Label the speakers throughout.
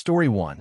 Speaker 1: Story 1.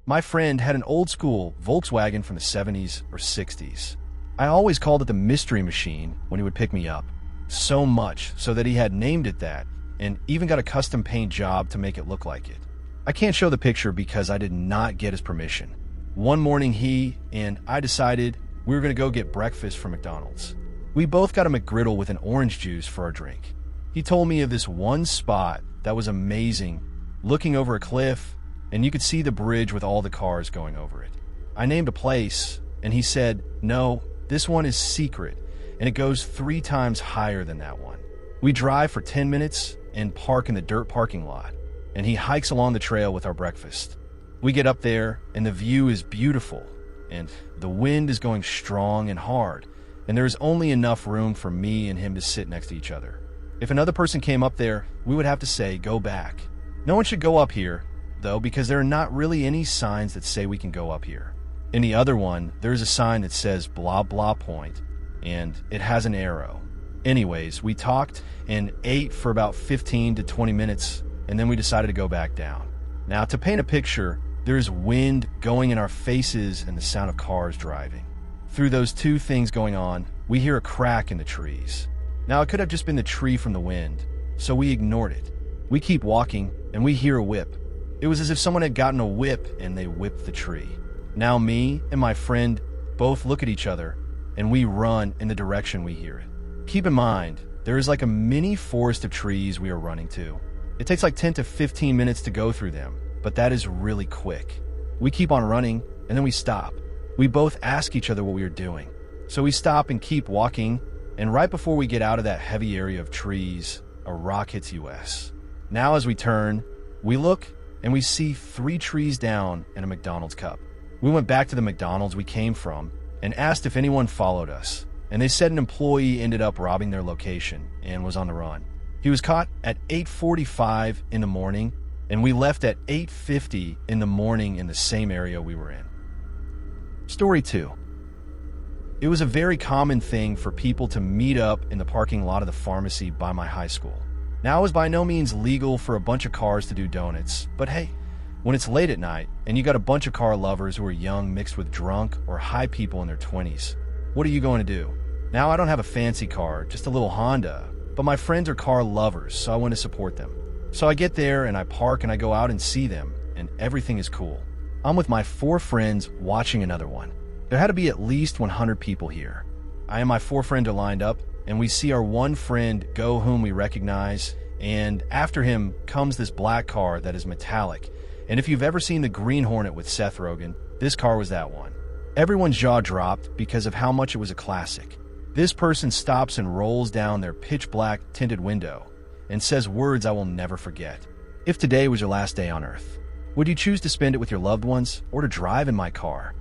Speaker 1: My friend had an old-school Volkswagen from the 70s or 60s. I always called it the mystery machine when he would pick me up. So much so that he had named it that, and even got a custom paint job to make it look like it. I can't show the picture because I did not get his permission. One morning he and I decided we were going to go get breakfast from McDonald's. We both got a McGriddle with an orange juice for our drink. He told me of this one spot that was amazing, looking over a cliff, and you could see the bridge with all the cars going over it. I named a place, and he said, "No, this one is secret, and it goes 3 times higher than that one." We drive for 10 minutes and park in the dirt parking lot, and he hikes along the trail with our breakfast. We get up there, and the view is beautiful, and the wind is going strong and hard, and there is only enough room for me and him to sit next to each other. If another person came up there, we would have to say, "Go back." No one should go up here, though, because there are not really any signs that say we can go up here. In the other one, there's a sign that says blah blah point, and it has an arrow. Anyways, we talked and ate for about 15 to 20 minutes, and then we decided to go back down. Now, to paint a picture, there's wind going in our faces and the sound of cars driving. Through those two things going on, we hear a crack in the trees. Now, it could have just been the tree from the wind, so we ignored it. We keep walking, and we hear a whip. It was as if someone had gotten a whip and they whipped the tree. Now me and my friend both look at each other, and we run in the direction we hear it. Keep in mind, there is like a mini forest of trees we are running to. It takes like 10 to 15 minutes to go through them, but that is really quick. We keep on running, and then we stop. We both ask each other what we are doing. So we stop and keep walking, and right before we get out of that heavy area of trees, a rock hits us. Now as we turn, we look, and we see 3 trees down and a McDonald's cup. We went back to the McDonald's we came from and asked if anyone followed us, and they said an employee ended up robbing their location and was on the run. He was caught at 8:45 in the morning, and we left at 8:50 in the morning in the same area we were in. Story 2. It was a very common thing for people to meet up in the parking lot of the pharmacy by my high school. Now, it was by no means legal for a bunch of cars to do donuts, but hey, when it's late at night and you got a bunch of car lovers who are young mixed with drunk or high people in their 20s, what are you going to do? Now, I don't have a fancy car, just a little Honda, but my friends are car lovers, so I want to support them. So I get there and I park and I go out and see them, and everything is cool. I'm with my 4 friends watching another one. There had to be at least 100 people here. I and my 4 friends are lined up, and we see our one friend go whom we recognize, and after him comes this black car that is metallic. And if you've ever seen the Green Hornet with Seth Rogen, this car was that one. Everyone's jaw dropped because of how much it was a classic. This person stops and rolls down their pitch black tinted window and says words I will never forget. If today was your last day on Earth, would you choose to spend it with your loved ones or to drive in my car?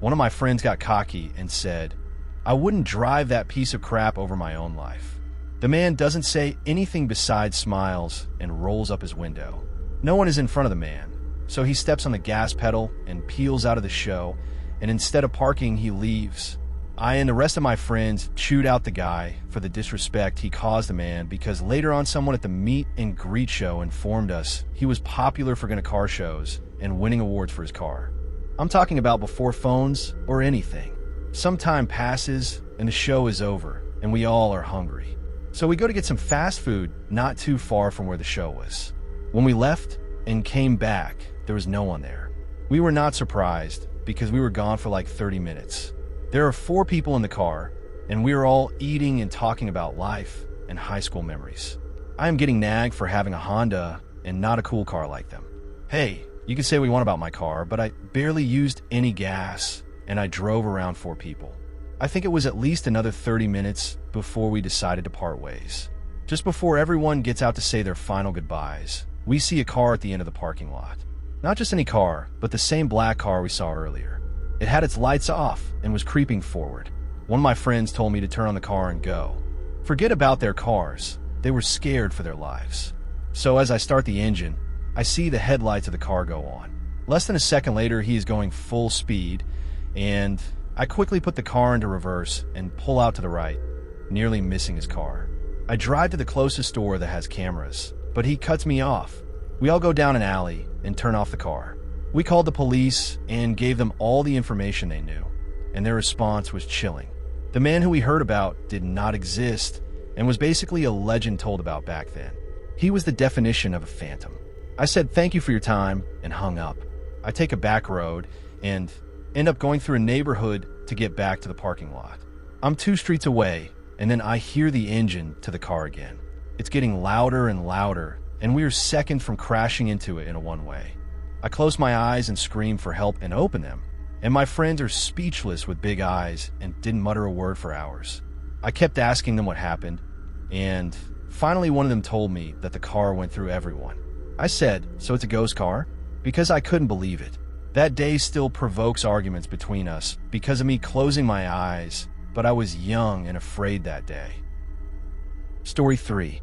Speaker 1: One of my friends got cocky and said, "I wouldn't drive that piece of crap over my own life." The man doesn't say anything besides smiles and rolls up his window. No one is in front of the man, so he steps on the gas pedal and peels out of the show, and instead of parking, he leaves. I and the rest of my friends chewed out the guy for the disrespect he caused the man because later on someone at the meet and greet show informed us he was popular for going to car shows and winning awards for his car. I'm talking about before phones or anything. Some time passes and the show is over and we all are hungry. So we go to get some fast food not too far from where the show was. When we left and came back, there was no one there. We were not surprised because we were gone for like 30 minutes. There are 4 people in the car, and we are all eating and talking about life and high school memories. I am getting nagged for having a Honda and not a cool car like them. Hey, you can say what you want about my car, but I barely used any gas, and I drove around 4 people. I think it was at least another 30 minutes before we decided to part ways. Just before everyone gets out to say their final goodbyes, we see a car at the end of the parking lot. Not just any car, but the same black car we saw earlier. It had its lights off and was creeping forward. One of my friends told me to turn on the car and go. Forget about their cars. They were scared for their lives. So as I start the engine, I see the headlights of the car go on. Less than a second later, he is going full speed, and I quickly put the car into reverse and pull out to the right, nearly missing his car. I drive to the closest store that has cameras, but he cuts me off. We all go down an alley, and turn off the car. We called the police and gave them all the information they knew, and their response was chilling. The man who we heard about did not exist and was basically a legend told about back then. He was the definition of a phantom. I said thank you for your time and hung up. I take a back road and end up going through a neighborhood to get back to the parking lot. I'm 2 streets away, and then I hear the engine to the car again. It's getting louder and louder, and we are seconds from crashing into it in a one-way. I close my eyes and scream for help and open them, and my friends are speechless with big eyes and didn't mutter a word for hours. I kept asking them what happened, and finally one of them told me that the car went through everyone. I said, so it's a ghost car? Because I couldn't believe it. That day still provokes arguments between us because of me closing my eyes, but I was young and afraid that day. Story 3.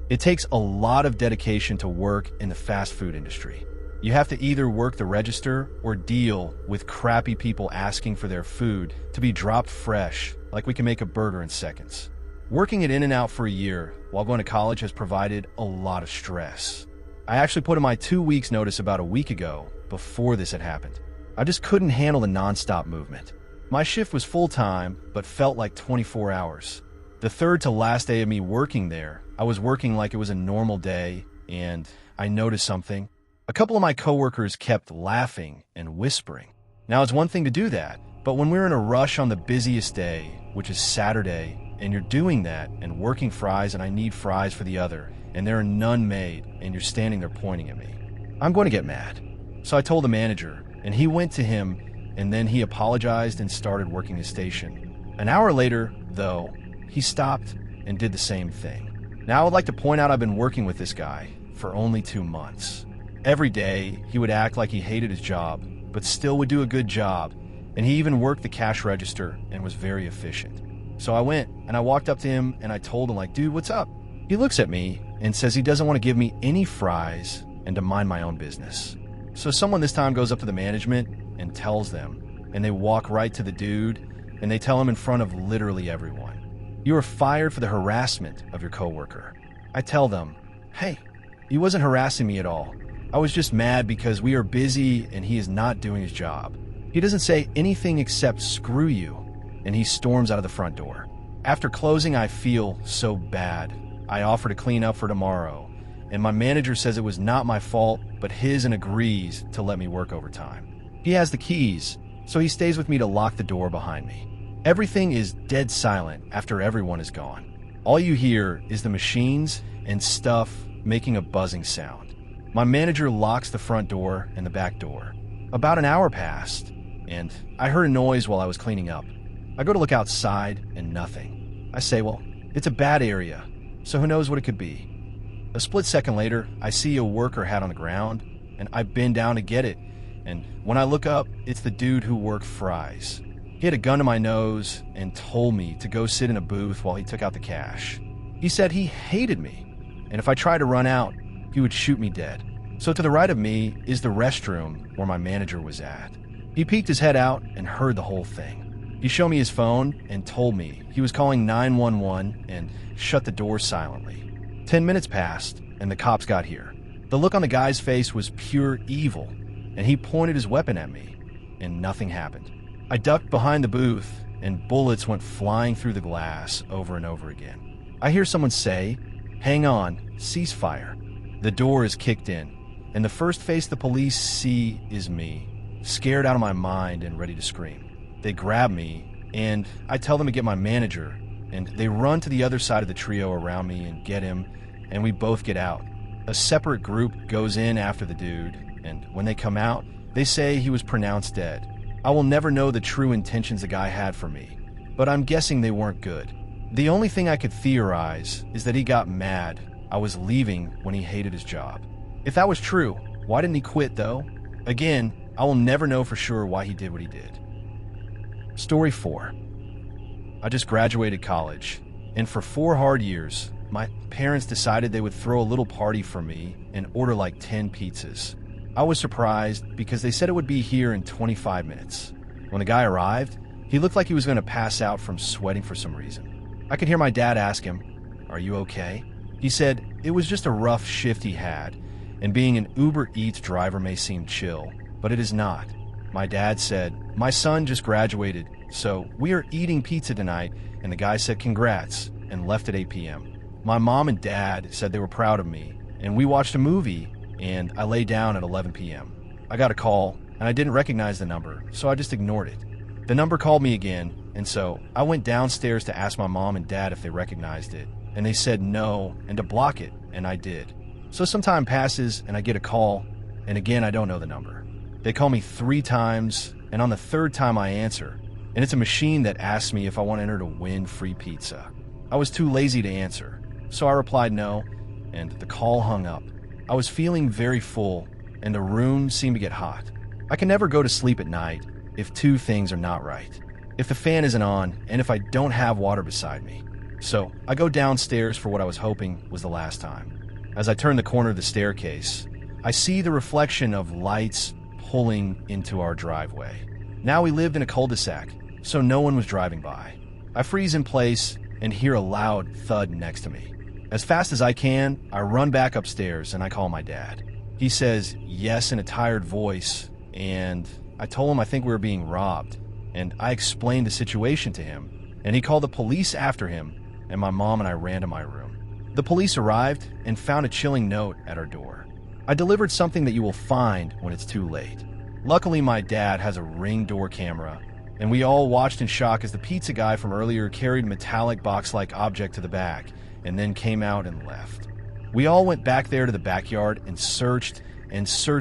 Speaker 1: It takes a lot of dedication to work in the fast food industry. You have to either work the register or deal with crappy people asking for their food to be dropped fresh, like we can make a burger in seconds. Working at In-N-Out for a year while going to college has provided a lot of stress. I actually put in my 2 weeks notice about a week ago before this had happened. I just couldn't handle the non-stop movement. My shift was full-time, but felt like 24 hours. The third to last day of me working there, I was working like it was a normal day, and I noticed something. A couple of my coworkers kept laughing and whispering. Now, it's one thing to do that, but when we're in a rush on the busiest day, which is Saturday, and you're doing that and working fries and I need fries for the other, and there are none made, and you're standing there pointing at me, I'm going to get mad. So I told the manager, and he went to him, and then he apologized and started working the station. An hour later, though, he stopped and did the same thing. Now, I would like to point out I've been working with this guy for only 2 months. Every day, he would act like he hated his job, but still would do a good job, and he even worked the cash register and was very efficient. So I went, and I walked up to him, and I told him, like, dude, what's up? He looks at me and says he doesn't want to give me any fries and to mind my own business. So someone this time goes up to the management and tells them, and they walk right to the dude, and they tell him in front of literally everyone, you are fired for the harassment of your coworker. I tell them, hey, he wasn't harassing me at all. I was just mad because we are busy and he is not doing his job. He doesn't say anything except screw you, and he storms out of the front door. After closing, I feel so bad. I offer to clean up for tomorrow, and my manager says it was not my fault, but his, and agrees to let me work overtime. He has the keys, so he stays with me to lock the door behind me. Everything is dead silent after everyone is gone. All you hear is the machines and stuff making a buzzing sound. My manager locks the front door and the back door. About an hour passed, and I heard a noise while I was cleaning up. I go to look outside, and nothing. I say, well, it's a bad area, so who knows what it could be. A split second later, I see a worker hat on the ground, and I bend down to get it, and when I look up, it's the dude who worked fries. He had a gun to my nose and told me to go sit in a booth while he took out the cash. He said he hated me, and if I tried to run out, he would shoot me dead. So to the right of me is the restroom where my manager was at. He peeked his head out and heard the whole thing. He showed me his phone and told me he was calling 911 and shut the door silently. 10 minutes passed and the cops got here. The look on the guy's face was pure evil, and he pointed his weapon at me, and nothing happened. I ducked behind the booth, and bullets went flying through the glass over and over again. I hear someone say, hang on, ceasefire. The door is kicked in, and the first face the police see is me, scared out of my mind and ready to scream. They grab me, and I tell them to get my manager, and they run to the other side of the trio around me and get him, and we both get out. A separate group goes in after the dude, and when they come out, they say he was pronounced dead. I will never know the true intentions the guy had for me, but I'm guessing they weren't good. The only thing I could theorize is that he got mad I was leaving when he hated his job. If that was true, why didn't he quit though? Again, I will never know for sure why he did what he did. Story 4. I just graduated college, and for 4 hard years, my parents decided they would throw a little party for me and order like 10 pizzas. I was surprised because they said it would be here in 25 minutes. When the guy arrived, he looked like he was going to pass out from sweating for some reason. I could hear my dad ask him, "Are you okay?" He said it was just a rough shift he had, and being an Uber Eats driver may seem chill, but it is not. My dad said, "My son just graduated, so we are eating pizza tonight," and the guy said congrats and left at 8 p.m. My mom and dad said they were proud of me, and we watched a movie, and I lay down at 11 p.m. I got a call, and I didn't recognize the number, so I just ignored it. The number called me again, and so I went downstairs to ask my mom and dad if they recognized it, and they said no and to block it, and I did. So some time passes, and I get a call, and again I don't know the number. They call me 3 times, and on the 3rd time I answer, and it's a machine that asks me if I want to enter to win free pizza. I was too lazy to answer, so I replied no, and the call hung up. I was feeling very full, and the room seemed to get hot. I can never go to sleep at night if 2 things are not right. If the fan isn't on, and if I don't have water beside me. So I go downstairs for what I was hoping was the last time. As I turn the corner of the staircase, I see the reflection of lights pulling into our driveway. Now we lived in a cul-de-sac, so no one was driving by. I freeze in place and hear a loud thud next to me. As fast as I can, I run back upstairs and I call my dad. He says yes in a tired voice, and I told him I think we were being robbed, and I explained the situation to him, and he called the police after him, and my mom and I ran to my room. The police arrived and found a chilling note at our door. I delivered something that you will find when it's too late. Luckily, my dad has a Ring door camera, and we all watched in shock as the pizza guy from earlier carried a metallic box-like object to the back and then came out and left. We all went back there to the backyard and searched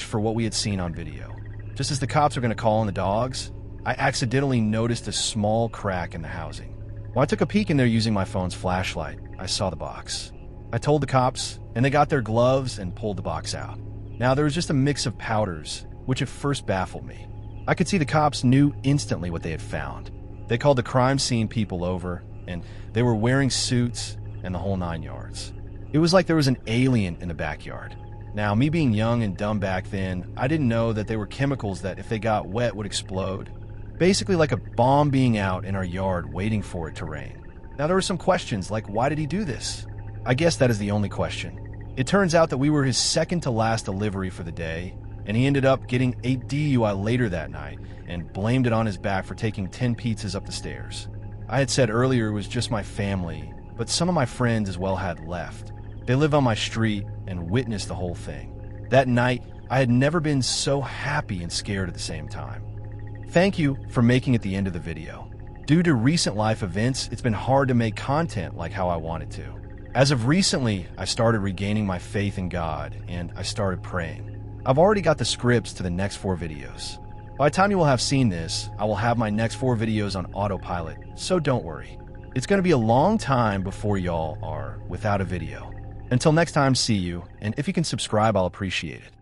Speaker 1: for what we had seen on video. Just as the cops were going to call in the dogs, I accidentally noticed a small crack in the housing. When I took a peek in there using my phone's flashlight, I saw the box. I told the cops, and they got their gloves and pulled the box out. Now, there was just a mix of powders, which at first baffled me. I could see the cops knew instantly what they had found. They called the crime scene people over, and they were wearing suits and the whole 9 yards. It was like there was an alien in the backyard. Now, me being young and dumb back then, I didn't know that they were chemicals that, if they got wet, would explode. Basically like a bomb being out in our yard waiting for it to rain. Now, there were some questions like, why did he do this? I guess that is the only question. It turns out that we were his second to last delivery for the day, and he ended up getting a DUI later that night and blamed it on his back for taking 10 pizzas up the stairs. I had said earlier it was just my family, but some of my friends as well had left. They live on my street and witnessed the whole thing. That night, I had never been so happy and scared at the same time. Thank you for making it the end of the video. Due to recent life events, it's been hard to make content like how I wanted to. As of recently, I started regaining my faith in God, and I started praying. I've already got the scripts to the next 4 videos. By the time you will have seen this, I will have my next 4 videos on autopilot, so don't worry. It's going to be a long time before y'all are without a video. Until next time, see you, and if you can subscribe, I'll appreciate it.